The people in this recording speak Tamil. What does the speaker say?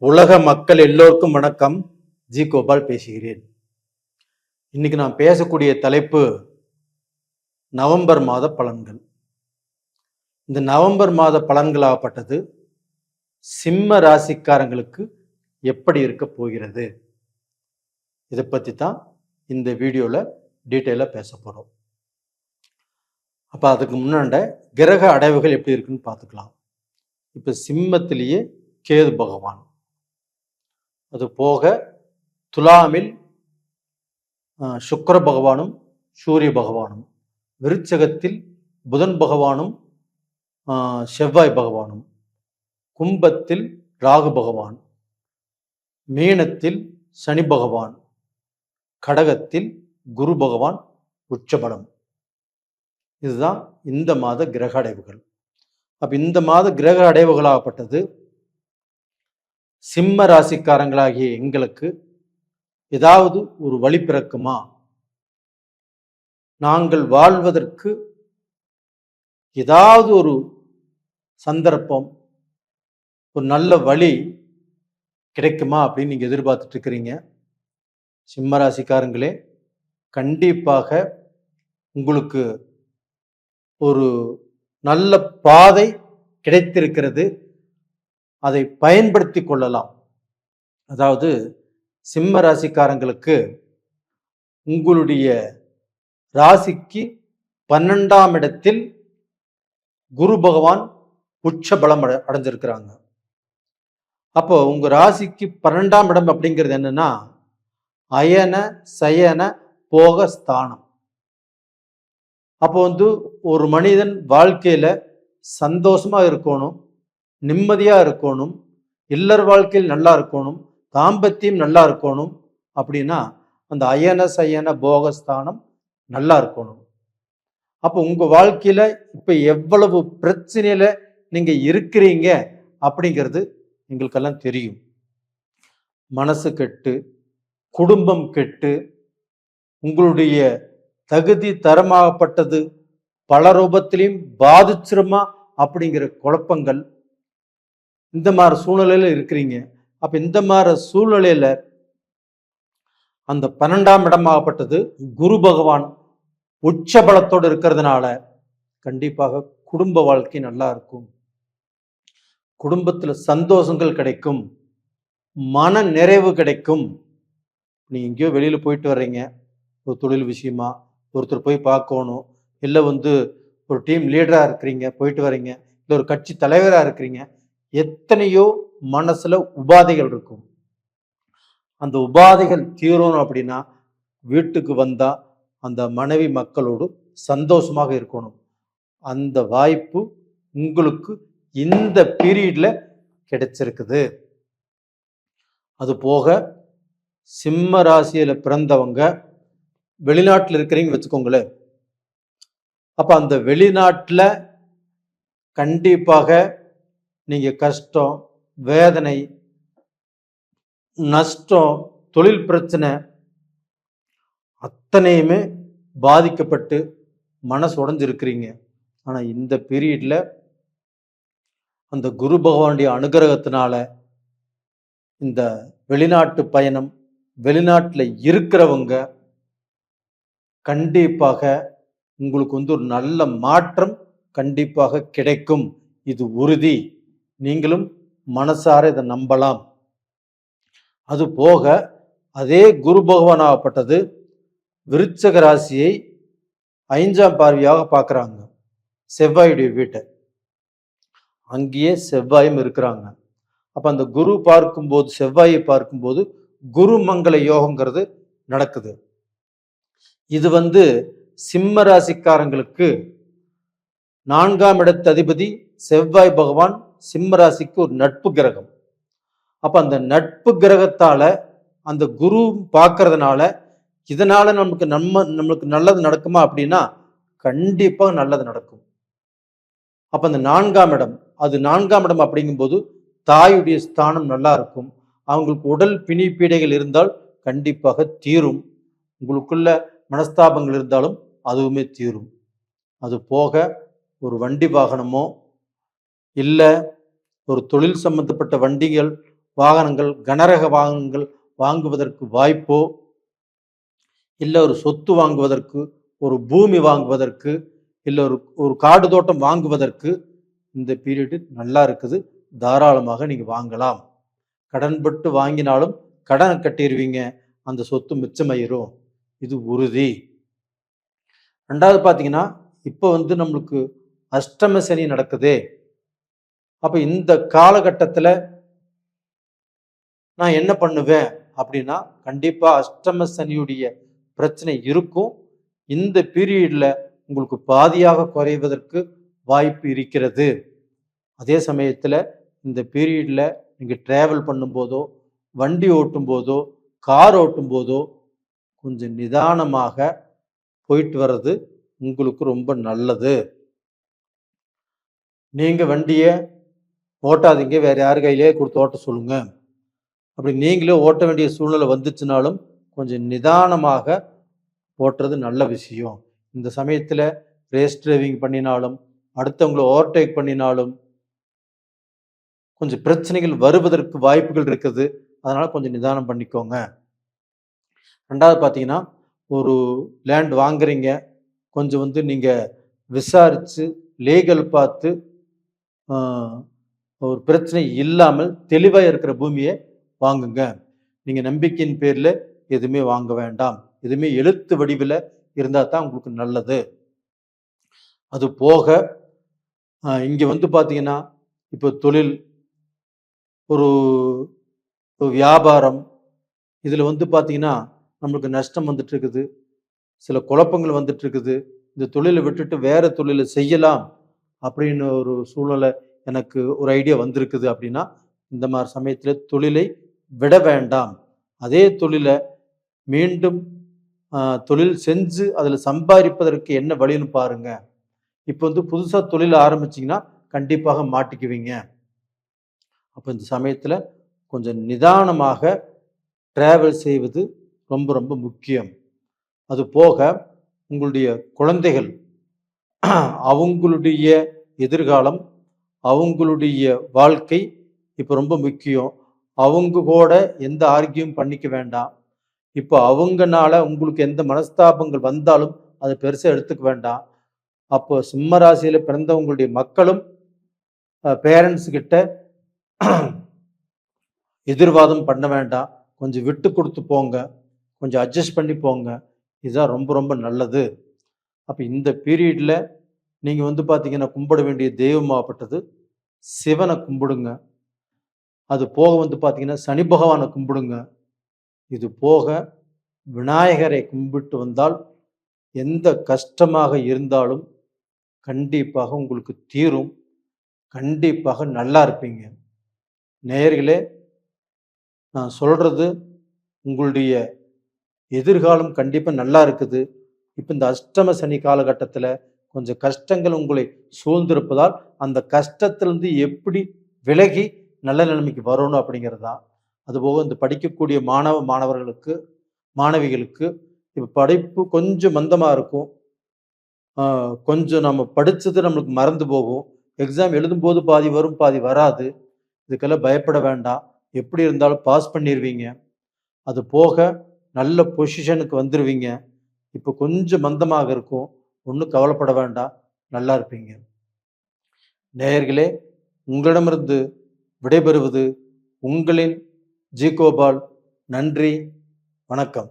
உலக மக்கள் எல்லோருக்கும் வணக்கம். ஜி கோபால் பேசுகிறேன். இன்னைக்கு நான் பேசக்கூடிய தலைப்பு நவம்பர் மாத பலன்கள். இந்த நவம்பர் மாத பலன்களாகப்பட்டது சிம்ம ராசிக்காரங்களுக்கு எப்படி இருக்க போகிறது, இதை பற்றி தான் இந்த வீடியோவில் டீட்டெயிலாக பேச போகிறோம். அப்போ அதுக்கு முன்னாண்ட கிரக அடைவுகள் எப்படி இருக்குன்னு பார்த்துக்கலாம். இப்போ சிம்மத்திலேயே கேது பகவான், அது போக துலாமில் சுக்கிர பகவானும் சூரிய பகவானும், விருச்சகத்தில் புதன் பகவானும் செவ்வாய் பகவானும், கும்பத்தில் ராகு பகவான், மீனத்தில் சனி பகவான், கடகத்தில் குரு பகவான் உச்சபலம். இதுதான் இந்த மாத கிரக அடைவுகள். அப்ப இந்த மாத கிரக அடைவுகளாகப்பட்டது சிம்ம ராசிக்காரங்களாகிய எங்களுக்கு ஏதாவது ஒரு வழி பிறக்குமா, நாங்கள் வாழ்வதற்கு ஏதாவது ஒரு சந்தர்ப்பம், ஒரு நல்ல வழி கிடைக்குமா அப்படின்னு நீங்க எதிர்பார்த்துட்டு இருக்கிறீங்க. சிம்ம ராசிக்காரங்களே, கண்டிப்பாக உங்களுக்கு ஒரு நல்ல பாதை கிடைத்திருக்கிறது. அதை பயன்படுத்தி கொள்ளலாம். அதாவது சிம்ம ராசிக்காரங்களுக்கு உங்களுடைய ராசிக்கு 12ஆம் இடத்தில் குரு பகவான் உச்ச பலம் அடைஞ்சிருக்கிறாங்க. அப்போ உங்க ராசிக்கு 12ஆம் இடம் அப்படிங்கிறது என்னன்னா அயன சயன போக ஸ்தானம். அப்போ ஒரு மனிதன் வாழ்க்கையில சந்தோஷமா இருக்கணும், நிம்மதியா இருக்கணும், இல்லற வாழ்க்கையில் நல்லா இருக்கணும், தாம்பத்தியம் நல்லா இருக்கணும் அப்படின்னா அந்த அயன சயன போகஸ்தானம் நல்லா இருக்கணும். அப்போ உங்க வாழ்க்கையில இப்ப எவ்வளவு பிரச்சனையில நீங்க இருக்கிறீங்க அப்படிங்கிறது எங்களுக்கெல்லாம் தெரியும். மனசு கெட்டு, குடும்பம் கெட்டு, உங்களுடைய தகுதி தரமாகப்பட்டது பல ரூபத்திலையும் பாதிச்சிருமா அப்படிங்கிற குழப்பங்கள், இந்த மாதிரி சூழ்நிலையில இருக்கிறீங்க. அப்ப இந்த மாதிரி சூழ்நிலையில அந்த 12ஆம் இடமாகப்பட்டது குரு பகவான் உச்ச பலத்தோடு இருக்கிறதுனால கண்டிப்பாக குடும்ப வாழ்க்கை நல்லா இருக்கும், குடும்பத்துல சந்தோஷங்கள் கிடைக்கும், மன நிறைவு கிடைக்கும். நீங்க எங்கேயோ வெளியில போயிட்டு வர்றீங்க, ஒரு தொழில் விஷயமா ஒருத்தர் போய் பார்க்கணும், இல்லை ஒரு டீம் லீடரா இருக்கிறீங்க போயிட்டு வர்றீங்க, இல்லை ஒரு கட்சி தலைவரா இருக்கிறீங்க, எத்தனையோ மனசுல உபாதைகள் இருக்கும். அந்த உபாதைகள் தீரணும் அப்படின்னா வீட்டுக்கு வந்தா அந்த மனைவி மக்களோடு சந்தோஷமாக இருக்கணும். அந்த வாய்ப்பு உங்களுக்கு இந்த பீரியட்ல கிடைச்சிருக்குது. அது போக சிம்ம ராசியில பிறந்தவங்க வெளிநாட்டில் இருக்கிறீங்க வச்சுக்கோங்களேன். அப்ப அந்த வெளிநாட்டுல கண்டிப்பாக நீங்க கஷ்டம், வேதனை, நஷ்டம், தொழில் பிரச்சனை அத்தனையுமே பாதிக்கப்பட்டு மனசு உடைஞ்சிருக்கிறீங்க. ஆனா இந்த பீரியட்ல அந்த குரு பகவானுடைய அனுகிரகத்தினால இந்த வெளிநாட்டு பயணம், வெளிநாட்டுல இருக்கிறவங்க கண்டிப்பாக உங்களுக்கு ஒரு நல்ல மாற்றம் கண்டிப்பாக கிடைக்கும். இது உறுதி. நீங்களும் மனசார இதை நம்பலாம். அது போக அதே குரு பகவான் ஆகப்பட்டது விருச்சக ராசியை 5ஆம் பார்வையாக பார்க்குறாங்க, செவ்வாயுடைய வீட்டை. அங்கேயே செவ்வாயும் இருக்கிறாங்க. அப்ப அந்த குரு பார்க்கும்போது, செவ்வாயை பார்க்கும்போது குரு மங்கள யோகங்கிறது நடக்குது. இது சிம்ம ராசிக்காரங்களுக்கு 4ஆம் இடத்து அதிபதி செவ்வாய் பகவான் சிம்ம ராசிக்கு ஒரு நட்பு கிரகம். அப்ப அந்த நட்பு கிரகத்தால அந்த குரு பார்க்கறதுனால இதனால நம்மளுக்கு நல்லது நடக்குமா அப்படின்னா கண்டிப்பா நல்லது நடக்கும். அப்ப அந்த 4ஆம் இடம், அது 4ஆம் இடம் அப்படிங்கும்போது தாயுடைய ஸ்தானம் நல்லா இருக்கும். அவங்களுக்கு உடல் பிணிப்பீடைகள் இருந்தால் கண்டிப்பாக தீரும். உங்களுக்குள்ள மனஸ்தாபங்கள் இருந்தாலும் அதுவுமே தீரும். அது போக ஒரு வண்டி வாகனமோ இல்லை ஒரு தொழில் சம்பந்தப்பட்ட வண்டிகள் வாகனங்கள், கனரக வாகனங்கள் வாங்குவதற்கு வாய்ப்போ, இல்லை ஒரு சொத்து வாங்குவதற்கு, ஒரு பூமி வாங்குவதற்கு, இல்லை ஒரு ஒரு காடு தோட்டம் வாங்குவதற்கு இந்த பீரியடு நல்லா இருக்குது. தாராளமாக நீங்கள் வாங்கலாம். கடன்பட்டு வாங்கினாலும் கடனை கட்டிடுவீங்க, அந்த சொத்து மிச்சமாயிரும், இது உறுதி. ரெண்டாவது பார்த்தீங்கன்னா, இப்போ நம்மளுக்கு அஷ்டம சனி நடக்குது. அப்போ இந்த காலகட்டத்தில் நான் என்ன பண்ணுவேன் அப்படின்னா, கண்டிப்பாக அஷ்டம சனியுடைய பிரச்சனை இருக்கும். இந்த பீரியட்ல உங்களுக்கு பாதியாக குறைவதற்கு வாய்ப்பு இருக்கிறது. அதே சமயத்தில் இந்த பீரியட்ல நீங்கள் ட்ராவல் பண்ணும்போதோ, வண்டி ஓட்டும் போதோ, கார் ஓட்டும் போதோ கொஞ்சம் நிதானமாக போயிட்டு வர்றது உங்களுக்கு ரொம்ப நல்லது. நீங்கள் வண்டியை ஓட்டாதீங்க, வேற யார் கையிலே கொடுத்து ஓட்ட சொல்லுங்க. அப்படி நீங்களே ஓட்ட வேண்டிய சூழ்நிலை வந்துச்சுனாலும் கொஞ்சம் நிதானமாக ஓட்டுறது நல்ல விஷயம். இந்த சமயத்தில் ரேஸ் டிரைவிங் பண்ணினாலும், அடுத்தவங்களை ஓவர்டேக் பண்ணினாலும் கொஞ்சம் பிரச்சனைகள் வருவதற்கு வாய்ப்புகள் இருக்குது. அதனால கொஞ்சம் நிதானம் பண்ணிக்கோங்க. ரெண்டாவது பார்த்தீங்கன்னா, ஒரு லேண்ட் வாங்குறீங்க, கொஞ்சம் நீங்கள் விசாரித்து லீகல் பார்த்து ஒரு பிரச்சனை இல்லாமல் தெளிவாக இருக்கிற பூமியை வாங்குங்க. நீங்கள் நம்பிக்கையின் பேரில் எதுவுமே வாங்க வேண்டாம். எதுவுமே எழுத்து வடிவில் இருந்தால் தான் உங்களுக்கு நல்லது. அது போக இங்கே பார்த்தீங்கன்னா, இப்போ தொழில், ஒரு வியாபாரம், இதில் பார்த்தீங்கன்னா நம்மளுக்கு நஷ்டம் வந்துட்டு இருக்குது, சில குழப்பங்கள் வந்துட்டு இருக்குது. இந்த தொழிலை விட்டுட்டு வேற தொழிலை செய்யலாம் அப்படின்னு ஒரு சூழ்நிலை எனக்கு ஒரு ஐடியா வந்திருக்குது அப்படின்னா, இந்த மாதிரி சமயத்தில் தொழிலை விட வேண்டாம். அதே தொழிலை மீண்டும் தொழில் செஞ்சு அதில் சம்பாதிப்பதற்கு என்ன வழின்னு பாருங்க. இப்போ புதுசாக தொழில் ஆரம்பிச்சிங்கன்னா கண்டிப்பாக மாட்டிக்குவீங்க. அப்போ இந்த சமயத்தில் கொஞ்சம் நிதானமாக டிராவல் செய்வது ரொம்ப ரொம்ப முக்கியம். அது போக உங்களுடைய குழந்தைகள், அவங்களுடைய எதிர்காலம், அவங்களுடைய வாழ்க்கை இப்போ ரொம்ப முக்கியம். அவங்க கூட எந்த ஆர்கியும் பண்ணிக்க வேண்டாம். இப்போ அவங்கனால உங்களுக்கு எந்த மனஸ்தாபங்கள் வந்தாலும் அதை பெருசாக எடுத்துக்க வேண்டாம். அப்போ சிம்ம ராசியில பிறந்தவங்களுடைய மக்களும் பேரண்ட்ஸ் கிட்ட எதிர்வாதம் பண்ண வேண்டாம். கொஞ்சம் விட்டு கொடுத்து போங்க, கொஞ்சம் அட்ஜஸ்ட் பண்ணி போங்க. இதுதான் ரொம்ப ரொம்ப நல்லது. அப்போ இந்த பீரியட்ல நீங்கள் பார்த்தீங்கன்னா கும்பிட வேண்டிய தெய்வமாகப்பட்டது சிவனை கும்பிடுங்க. அது போக பார்த்தீங்கன்னா சனி பகவானை கும்பிடுங்க. இது போக விநாயகரை கும்பிட்டு வந்தால் எந்த கஷ்டமாக இருந்தாலும் கண்டிப்பாக உங்களுக்கு தீரும். கண்டிப்பாக நல்லா இருப்பீங்க. நேயர்களே, நான் சொல்றது உங்களுடைய எதிர்காலம் கண்டிப்பாக நல்லா இருக்குது. இப்போ இந்த அஷ்டம சனி காலகட்டத்தில் கொஞ்சம் கஷ்டங்கள் உங்களை சூழ்ந்திருப்பதால் அந்த கஷ்டத்திலிருந்து எப்படி விலகி நல்ல நிலைமைக்கு வரணும் அப்படிங்கிறது தான். அதுபோக இந்த படிக்கக்கூடிய மாணவர்களுக்கு, மாணவிகளுக்கு இப்போ படிப்பு கொஞ்சம் மந்தமாக இருக்கும். கொஞ்சம் நம்ம படித்தது நம்மளுக்கு மறந்து போகும். எக்ஸாம் எழுதும்போது பாதி வரும், பாதி வராது. இதுக்கெல்லாம் பயப்பட வேண்டாம். எப்படி இருந்தாலும் பாஸ் பண்ணிடுவீங்க. அது போக நல்ல பொசிஷனுக்கு வந்துடுவீங்க. இப்போ கொஞ்சம் மந்தமாக இருக்கும், ஒன்றும் கவலைப்பட வேண்டாம், நல்லா இருப்பீங்க. நேயர்களே, உங்களிடமிருந்து விடைபெறுவது உங்களின் ஜி கோபால். நன்றி, வணக்கம்.